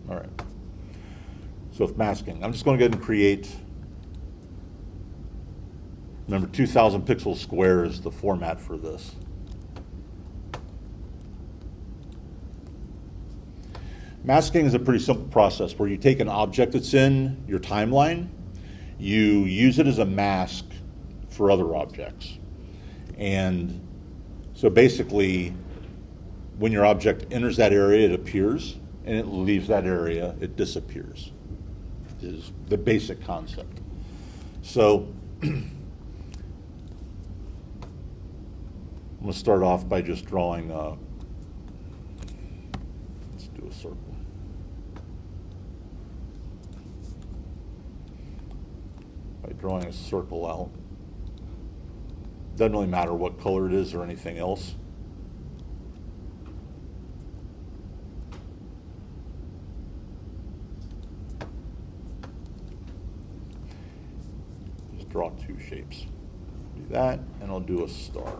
All right. So with masking, I'm just going to go ahead and create, remember 2000 pixel square is the format for this. Masking is a pretty simple process where you take an object that's in your timeline, you use it as a mask for other objects. And so basically, when your object enters that area, it appears, and it leaves that area, it disappears, is the basic concept. So I'm going to start off by just drawing, let's do a circle. By drawing a circle out. Doesn't really matter what color it is or anything else. Just draw two shapes. Do that, and I'll do a star.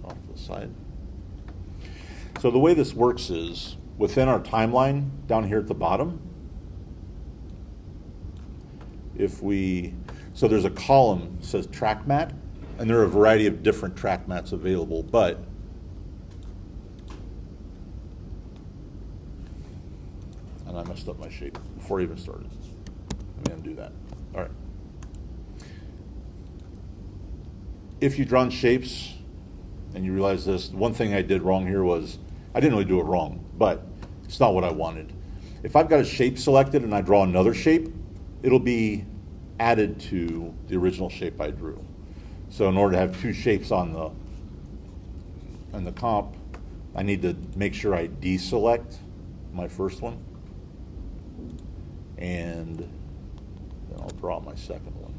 Off to the side. So the way this works is, within our timeline, down here at the bottom, so there's a column that says track mat, and there are a variety of different track mats available, but and I messed up my shape before I even started. Let me undo that. All right. If you've drawn shapes and you realize this, one thing I did wrong here was, I didn't really do it wrong, but it's not what I wanted. If I've got a shape selected and I draw another shape, it'll be added to the original shape I drew. So in order to have two shapes on the comp, I need to make sure I deselect my first one, and then I'll draw my second one.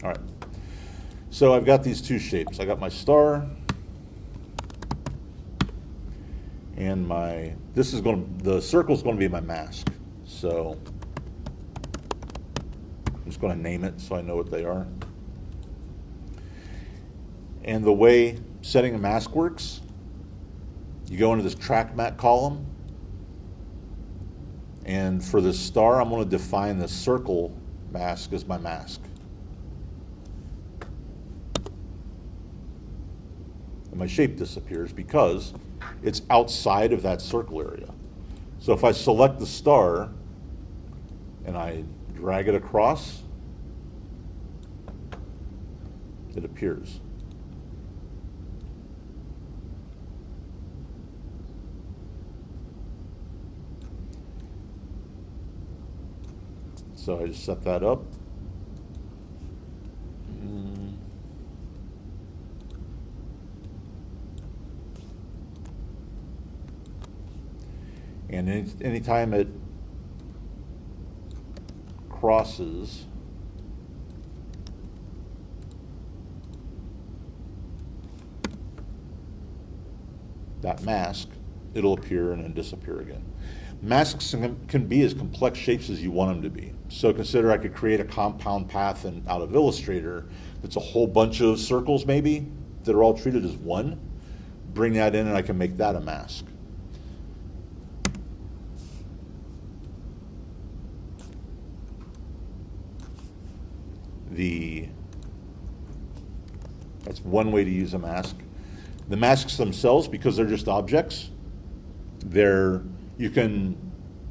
All right. So I've got these two shapes. I got my star, and the circle is going to be my mask. So I'm just going to name it so I know what they are. And the way setting a mask works, you go into this track mat column, and for this star, I'm going to define the circle mask as my mask. And my shape disappears because it's outside of that circle area. So if I select the star and I drag it across, it appears. So I just set that up. And anytime it crosses that mask, it'll appear and then disappear again. Masks can be as complex shapes as you want them to be. So consider I could create a compound path out of Illustrator that's a whole bunch of circles maybe that are all treated as one. Bring that in and I can make that a mask. That's one way to use a mask. The masks themselves, because they're just objects, you can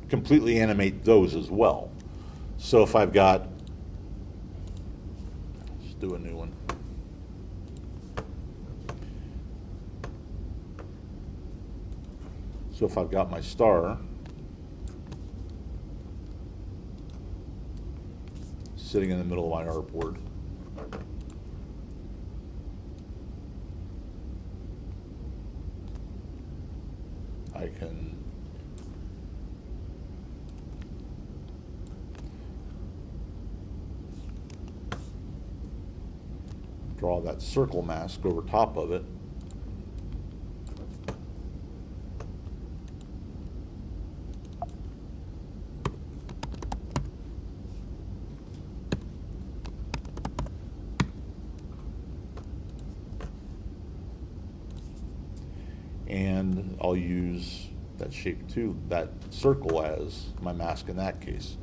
completely animate those as well. So if I've got, let's do a new one. So if I've got my star sitting in the middle of my artboard, I can draw that circle mask over top of it. and I'll use that shape too, that circle as my mask in that case.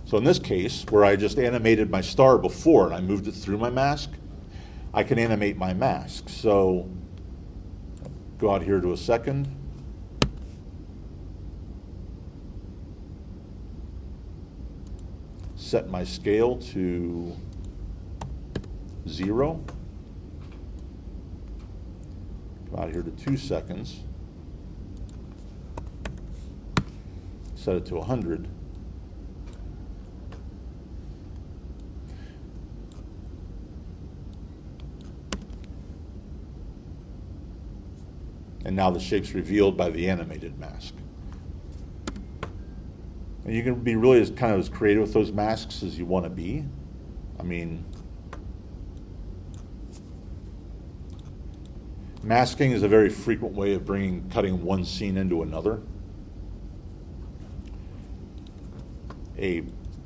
So in this case, where I just animated my star before and I moved it through my mask, I can animate my mask. So go out here to a second. Set my scale to 0. Come out here to 2 seconds. Set it to 100. And now the shape's revealed by the animated mask. And you can be really as creative with those masks as you want to be. I mean, masking is a very frequent way of cutting one scene into another.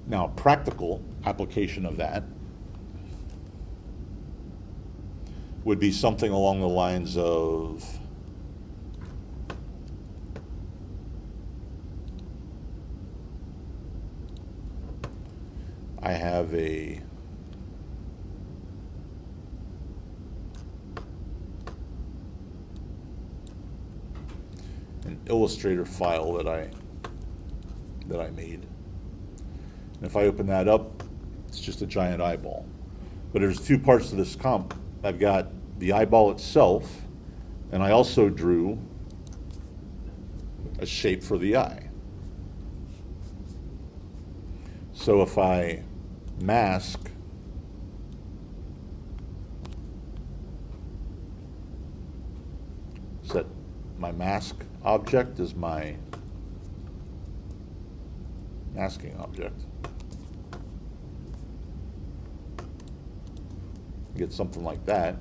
Now, a practical application of that would be something along the lines of I have an Illustrator file that I made. And if I open that up, it's just a giant eyeball. But there's two parts to this comp. I've got the eyeball itself, and I also drew a shape for the eye. So if I mask set my mask object as my masking object, get something like that.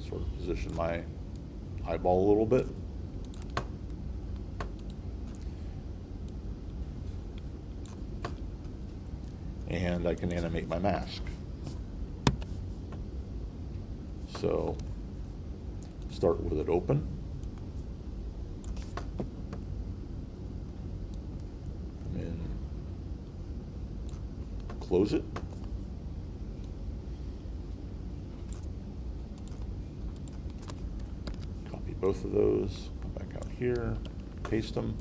Sort of position my eyeball a little bit. And I can animate my mask. So start with it open. And then close it. Copy both of those, come back out here, paste them.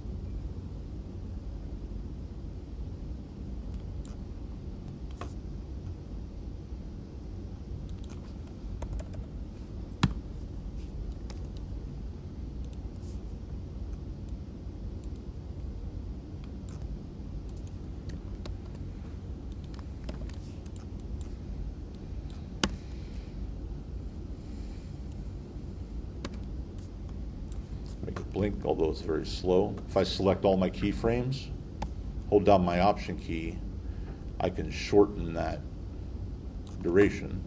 Make it blink, although it's very slow. If I select all my keyframes, hold down my Option key, I can shorten that duration.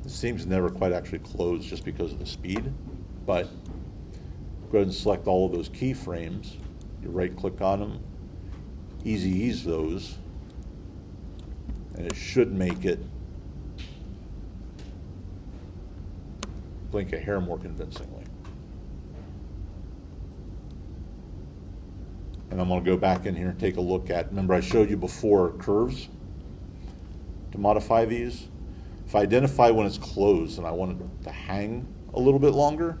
The seams never quite actually close just because of the speed, but go ahead and select all of those keyframes. You right click on them, easy ease those, and it should make it blink a hair more convincingly. And I'm going to go back in here and take a look at, remember I showed you before curves to modify these. If I identify when it's closed and I want it to hang a little bit longer,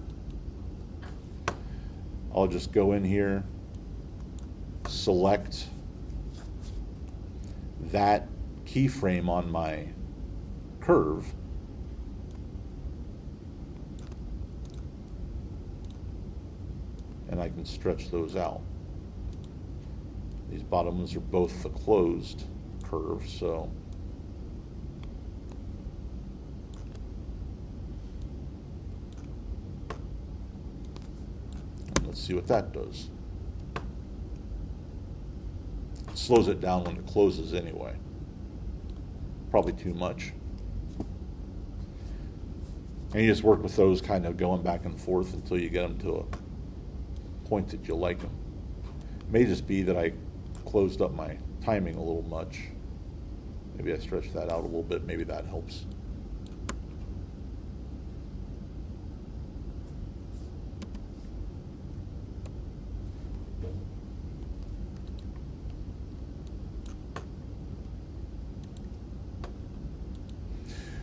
I'll just go in here, select that keyframe on my curve, and I can stretch those out. These bottom ones are both the closed curve, so Let's see what that does. It slows it down when it closes anyway. Probably too much. And you just work with those kind of going back and forth until you get them to a point that you like them. It may just be that I closed up my timing a little much. Maybe I stretched that out a little bit. Maybe that helps.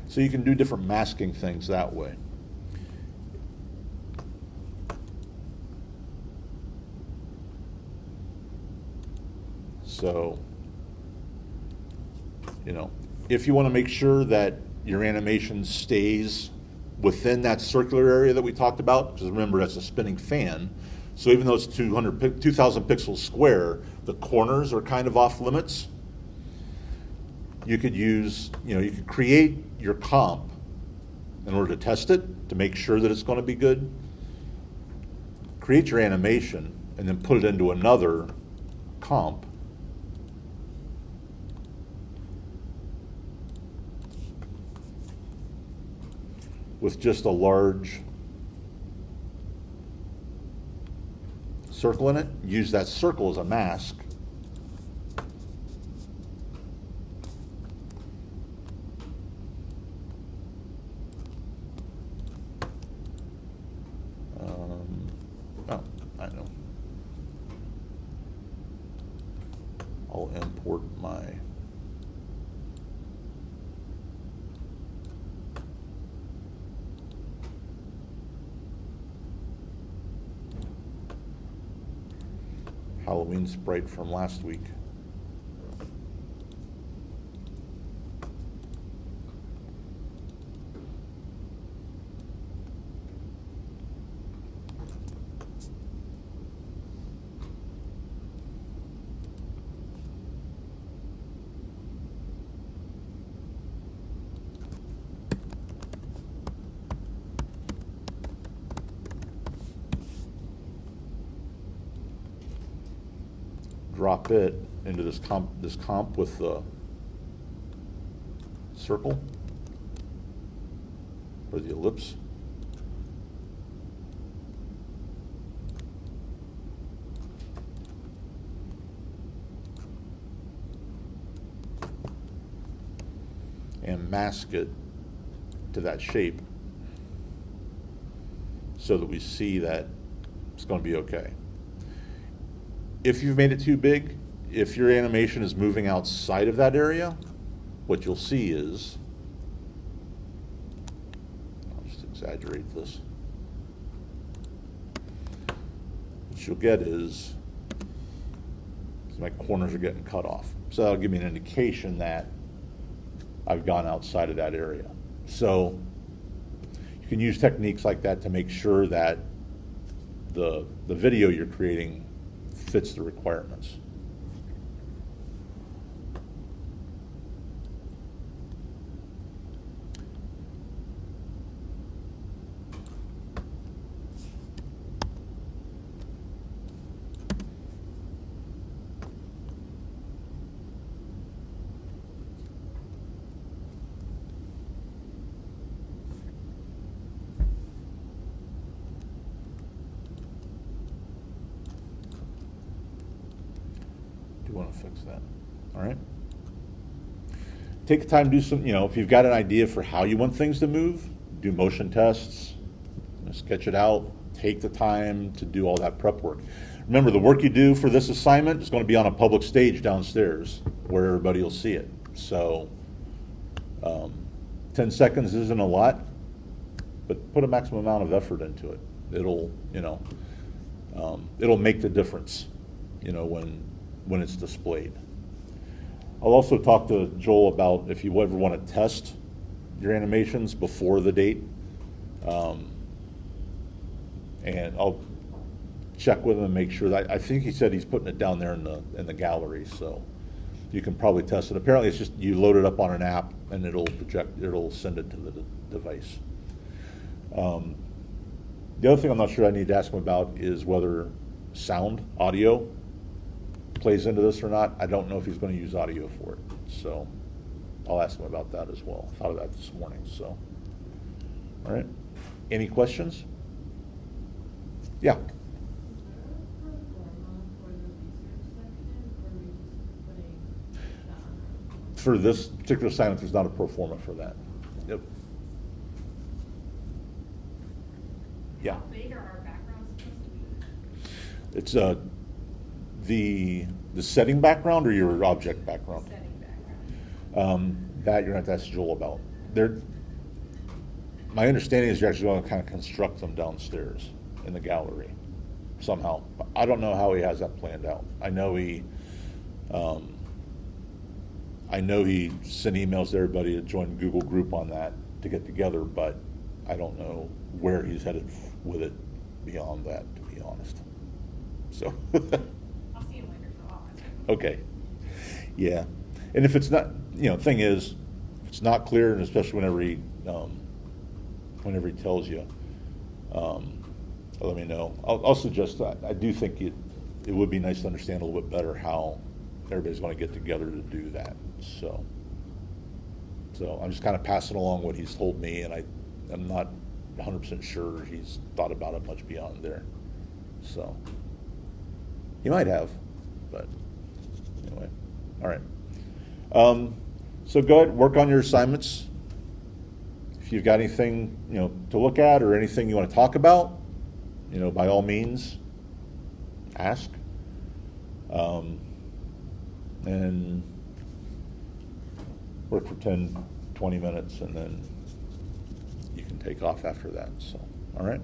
So you can do different masking things that way. So, you know, if you want to make sure that your animation stays within that circular area that we talked about, because remember that's a spinning fan, so even though it's 2,000 pixels square, the corners are kind of off limits. You could use, you could create your comp in order to test it, to make sure that it's going to be good. Create your animation and then put it into another comp. With just a large circle in it. Use that circle as a mask. Oh, I know. I'll import my Halloween sprite from last week. Drop it into this comp with the circle or the ellipse. And mask it to that shape so that we see that it's going to be okay. If you've made it too big, if your animation is moving outside of that area, what you'll see is, I'll just exaggerate this. What you'll get is, my corners are getting cut off. So that'll give me an indication that I've gone outside of that area. So you can use techniques like that to make sure that the video you're creating fits the requirements. Want to fix that. All right. Take the time to do some, if you've got an idea for how you want things to move, do motion tests, sketch it out, take the time to do all that prep work. Remember, the work you do for this assignment is going to be on a public stage downstairs where everybody will see it. So 10 seconds isn't a lot, but put a maximum amount of effort into it. It'll make the difference, when it's displayed. I'll also talk to Joel about if you ever want to test your animations before the date. And I'll check with him and make sure that, I think he said he's putting it down there in the gallery, so you can probably test it. Apparently it's just, you load it up on an app and it'll send it to the device. The other thing I'm not sure I need to ask him about is whether sound, audio, plays into this or not. I don't know if he's going to use audio for it, so I'll ask him about that as well. Thought of that this morning, so. All right. Any questions? Yeah. For this particular assignment, there's not a pro forma for that. Yep. Yeah. How big are our backgrounds supposed to be? It's the setting background or your object background? Setting background. That you're going to have to ask Joel about. My understanding is you're actually going to kind of construct them downstairs in the gallery somehow. I don't know how he has that planned out. I know he sent emails to everybody to join Google group on that to get together, but I don't know where he's headed with it beyond that, to be honest. So. I'll see him later, so I'll ask him. Okay. Yeah. And if it's not, thing is, if it's not clear, and especially whenever he tells you, let me know. I'll suggest that. I do think it would be nice to understand a little bit better how everybody's going to get together to do that. So I'm just kind of passing along what he's told me, and I'm not 100% sure he's thought about it much beyond there. So he might have, but anyway. All right. So go ahead, work on your assignments. If you've got anything, to look at or anything you want to talk about, by all means, ask. And work for 10, 20 minutes, and then you can take off after that. So, all right.